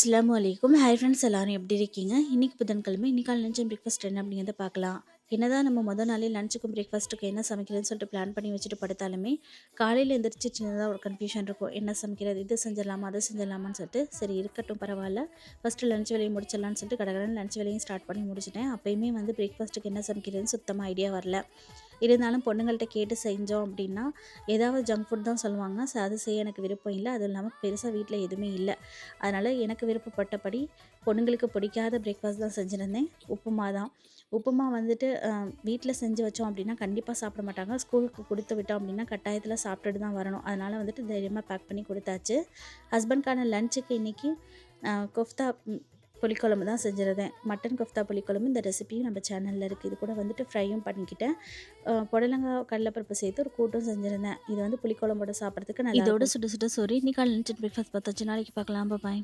அஸ்ஸலாமு அலைக்கும். Hi friends, எல்லாரும் எப்படி இருக்கீங்க? இன்னைக்கு புதன்கிழமை. இன்னைக்கான லஞ்ச் அண்ட் பிரேக்ஃபாஸ்ட் என்ன அப்படிங்கிறத பார்க்கலாம். என்னதான் நம்ம மொதல் நாளே லஞ்சுக்கும் பிரேக்ஃபாஸ்ட்டுக்கு என்ன சமைக்கிறதுன்னு சொல்லிட்டு பிளான் பண்ணி வச்சுட்டு படுத்தாலுமே, காலையில் எந்திரிச்சு சின்னதாக ஒரு கன்ஃபியூஷன் இருக்கும். என்ன சமைக்கிறது? இது செஞ்சிடலாமா? அதை செஞ்சிடலாமான்னு சொல்லிட்டு, சரி இருக்கட்டும் பரவாயில்ல. ஃபஸ்ட்டு லஞ்ச் வேலையை முடிச்சிடலான்னு சொல்லிட்டு கடகடன்னு லஞ்ச் வேலையும் ஸ்டார்ட் பண்ணி முடிச்சிட்டேன். அப்பயுமே வந்து பிரேக்ஃபாஸ்ட்டுக்கு என்ன சமைக்கிறதுன்னு சுத்தமாக ஐடியா வரல. இருந்தாலும் பொண்ணுங்கள்ட்ட கேட்டு செஞ்சோம் அப்படின்னா, ஏதாவது ஜங்க் ஃபுட் தான் சொல்லுவாங்க. அது செய்ய எனக்கு விருப்பம் இல்ல. அதுவும் இல்லாமல் பெருசாக வீட்டில் எதுவுமே இல்ல. அதனால் எனக்கு விருப்பப்பட்டபடி பொண்ணுங்களுக்கு பிடிக்காத பிரேக்ஃபாஸ்ட் தான் செஞ்சுருந்தேன். உப்புமா தான். உப்புமா வந்துட்டு வீட்டில் செஞ்சு வச்சோம் அப்படின்னா கண்டிப்பாக சாப்பிட மாட்டாங்க. ஸ்கூலுக்கு கொடுத்து விட்டோம் அப்படின்னா கட்டாயத்தில் சாப்பிட்டுட்டு தான் வரணும். அதனால் வந்துட்டு தைரியமாக பேக் பண்ணி கொடுத்தாச்சு. ஹஸ்பண்ட்கான லஞ்சுக்கு இன்றைக்கி கொஃப்தா புளிக்குழம்பு தான் செஞ்சுருந்தேன். மட்டன் கொஃப்தா புளிக்குழம்பு. இந்த ரெசிபியும் நம்ம சேனலில் இருக்குது. இது கூட வந்துட்டு ஃப்ரையும் பண்ணிக்கிட்டேன். புடலங்காய் கடலைப்பருப்பு சேர்த்து ஒரு கூட்டும் செஞ்சுருந்தேன். இது வந்து புளிக்குழம்போட சாப்பிட்றதுக்கு நல்லா. இதோட சுட சுட சோறு. இன்னைக்கு லஞ்ச் அண்ட் பிரேக்ஃபாஸ்ட் பார்த்தாச்சு. நாளைக்கு பார்க்கலாம். பாய்.